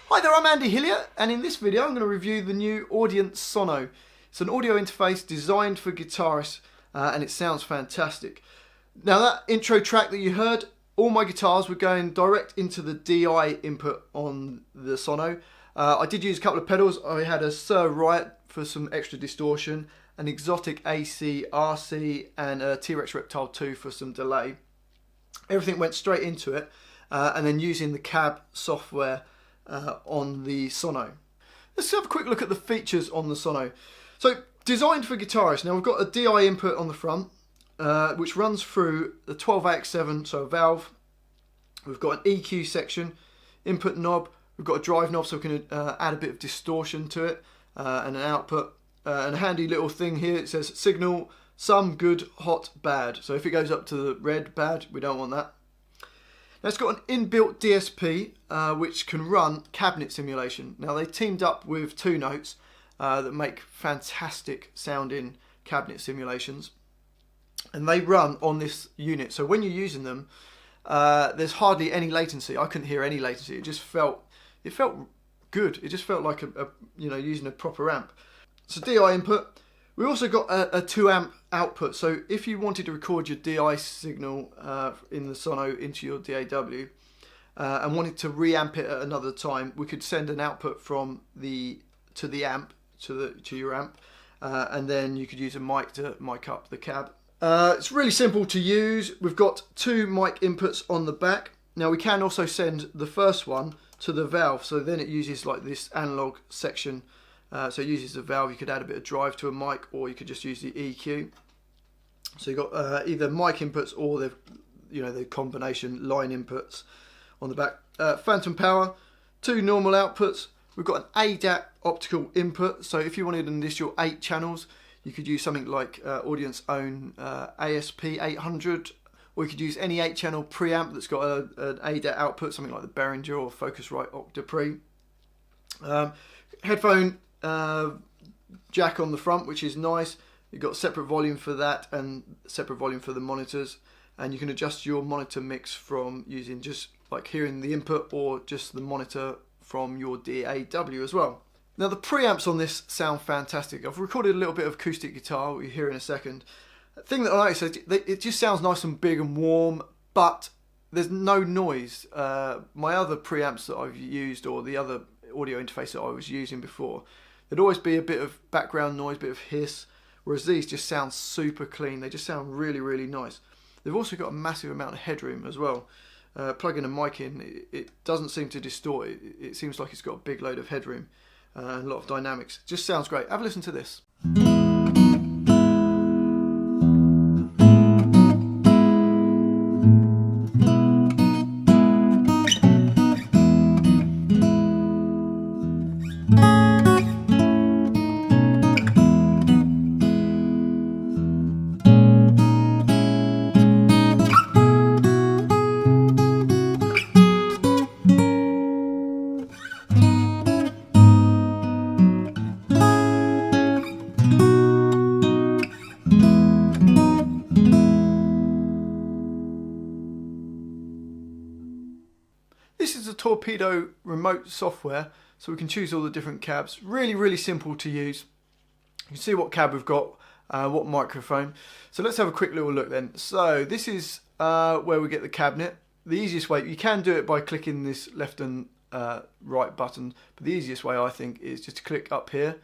Hi there, I'm Andy Hillier, and in this video I'm going to review the new Audient Sono. It's an audio interface designed for guitarists, and it sounds fantastic. Now, that intro track that you heard, all my guitars were going direct into the DI input on the Sono. I did use a couple of pedals. I had a Sir Riot for some extra distortion, an Exotic AC RC, and a T-Rex Reptile 2 for some delay. Everything went straight into it, and then using the cab software on the Sono. Let's have a quick look at the features on the Sono. So, designed for guitarists. Now, we've got a DI input on the front, which runs through the 12AX7, so a valve. We've got an EQ section, input knob. We've got a drive knob, so we can add a bit of distortion to it, and an output. And a handy little thing here, it says signal, some, good, hot, bad. So if it goes up to the red, bad, we don't want that. Now, it's got an inbuilt DSP, which can run cabinet simulation. Now, they teamed up with 2 Notes that make fantastic sounding cabinet simulations. And they run on this unit. So when you're using them, there's hardly any latency. I couldn't hear any latency. It felt good. It just felt like using a proper amp. So DI input. We also got a 2 amp output. So if you wanted to record your DI signal in the Sono into your DAW and wanted to reamp it at another time, we could send an output from the amp to your amp, and then you could use a mic to mic up the cab. It's really simple to use. We've got 2 mic inputs on the back. Now, we can also send the first one to the valve, so then it uses like this analog section. So it uses the valve. You could add a bit of drive to a mic, or you could just use the EQ. So you've got either mic inputs or the combination line inputs on the back. Phantom power, 2 normal outputs. We've got an ADAT optical input. So if you wanted an initial 8 channels, you could use something like Audient's own ASP 800, or you could use any 8-channel preamp that's got an ADAT output, something like the Behringer or Focusrite Octapre. Headphone jack on the front, which is nice. You've got separate volume for that and separate volume for the monitors, and you can adjust your monitor mix from using just like hearing the input or just the monitor from your DAW as well. Now, the preamps on this sound fantastic. I've recorded a little bit of acoustic guitar, we'll hear in a second. The thing that I noticed is it just sounds nice and big and warm, but there's no noise. My other preamps that I've used, or the other audio interface that I was using before, there'd always be a bit of background noise, a bit of hiss, whereas these just sound super clean. They just sound really, really nice. They've also got a massive amount of headroom as well. Plugging a mic in, it doesn't seem to distort it. It seems like it's got a big load of headroom and a lot of dynamics. It just sounds great. Have a listen to this. This is a Torpedo remote software, so we can choose all the different cabs. Really, really simple to use. You can see what cab we've got, what microphone. So let's have a quick little look then. So this is where we get the cabinet. The easiest way, you can do it by clicking this left and right button, but the easiest way I think is just to click up here,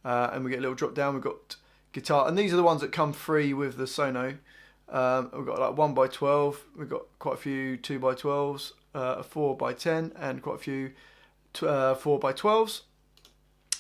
and we get a little drop down. We've got guitar, and these are the ones that come free with the Sono. We've got like 1x12, we've got quite a few 2x12s, a 4x10, and quite a few 4x12s.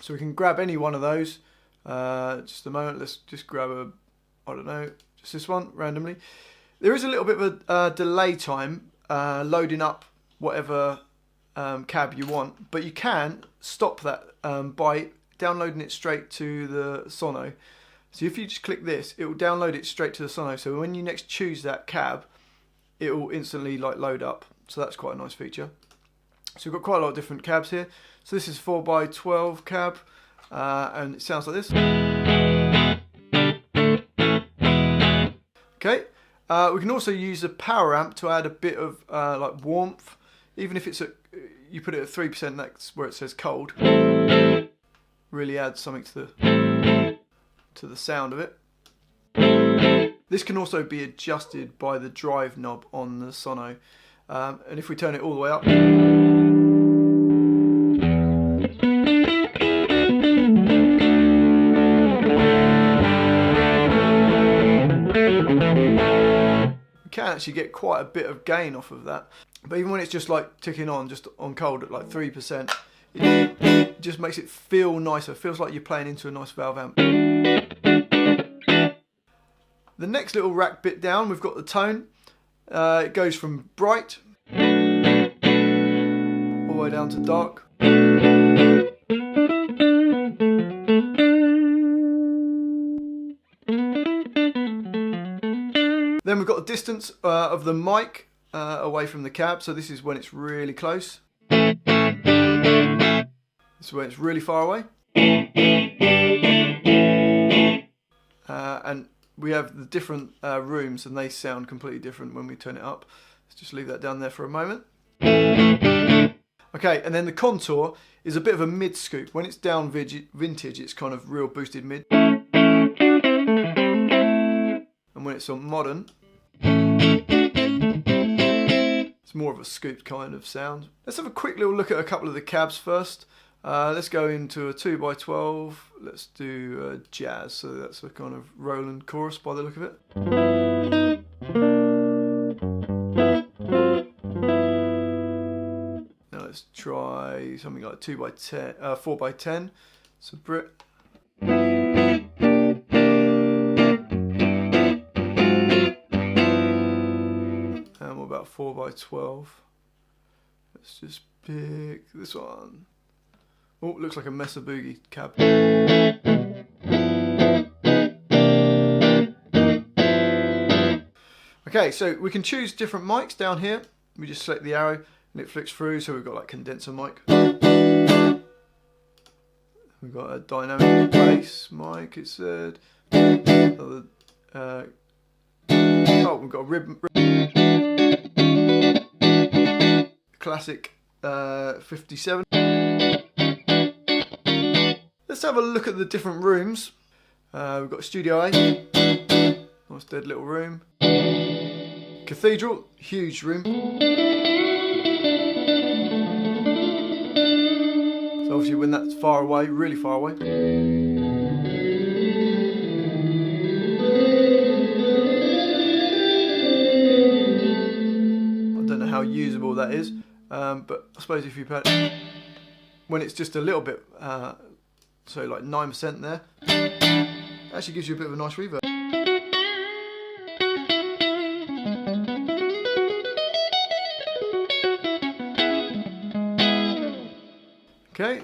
So we can grab any one of those. Just a moment, let's just grab just this one randomly. There is a little bit of a delay time loading up whatever cab you want, but you can stop that by downloading it straight to the Sono. So if you just click this, it will download it straight to the Sono. So when you next choose that cab, it will instantly load up. So that's quite a nice feature. So we've got quite a lot of different cabs here. So this is 4x12 cab, and it sounds like this. Okay, We can also use a power amp to add a bit of like warmth, even if it's you put it at 3%. That's where it says cold. Really adds something to the sound of it. This can also be adjusted by the drive knob on the Sono, and if we turn it all the way up, we can actually get quite a bit of gain off of that. But even when it's just like ticking on, just on cold at like 3%, it just makes it feel nicer. It feels like you're playing into a nice valve amp. The next little rack bit down, we've got the tone. It goes from bright all the way down to dark. Then we've got the distance of the mic away from the cab. So this is when it's really close. This is when it's really far away. And we have the different rooms, and they sound completely different when we turn it up. Let's just leave that down there for a moment. Okay, and then the contour is a bit of a mid scoop. When it's down vintage, it's kind of real boosted mid. And when it's on modern, it's more of a scooped kind of sound. Let's have a quick little look at a couple of the cabs first. Let's go into a 2x12. Let's do jazz. So that's a kind of Roland chorus by the look of it. Now let's try something like 2x10, 4x10. So Brit. And what about 4x12? Let's just pick this one. Oh, looks like a Mesa Boogie cab. Okay, so we can choose different mics down here. We just select the arrow and it flicks through. So we've got like condenser mic. We've got a dynamic bass mic, it said. Oh, we've got a rib classic 57. Let's have a look at the different rooms. We've got Studio A, nice dead little room. Cathedral, huge room. So obviously when that's far away, really far away. I don't know how usable that is, but I suppose if you put when it's just a little bit, so like 9% there, actually gives you a bit of a nice reverb. Okay,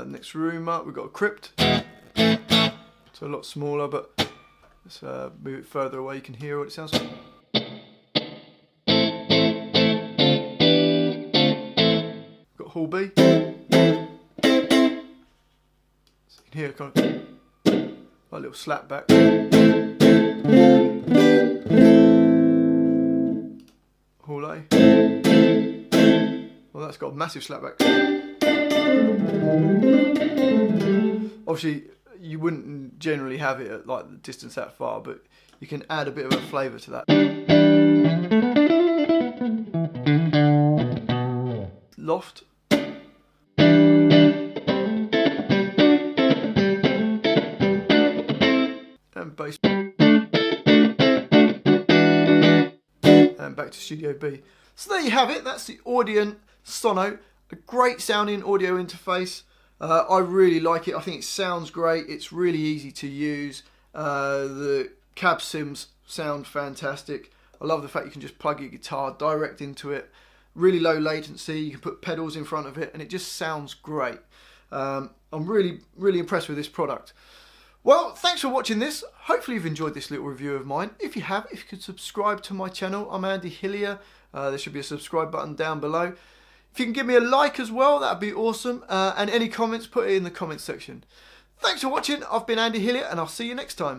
next room up, we've got a crypt. So a lot smaller, but let's move it further away, you can hear what it sounds like. We've got Hall B. So you can hear kind of a little slap back. Hall A. Well, that's got a massive slapback. Obviously, you wouldn't generally have it at like the distance that far, but you can add a bit of a flavour to that. Loft. And bass. And back to Studio B. So there you have it, that's the Audient Sono. A great sounding audio interface. I really like it. I think it sounds great. It's really easy to use. The cab sims sound fantastic. I love the fact you can just plug your guitar direct into it. Really low latency. You can put pedals in front of it and it just sounds great. I'm really impressed with this product. Well, thanks for watching this. Hopefully you've enjoyed this little review of mine. If you have, if you could subscribe to my channel. I'm Andy Hillier. There should be a subscribe button down below. If you can give me a like as well, that'd be awesome. And any comments, put it in the comments section. Thanks for watching. I've been Andy Hillier and I'll see you next time.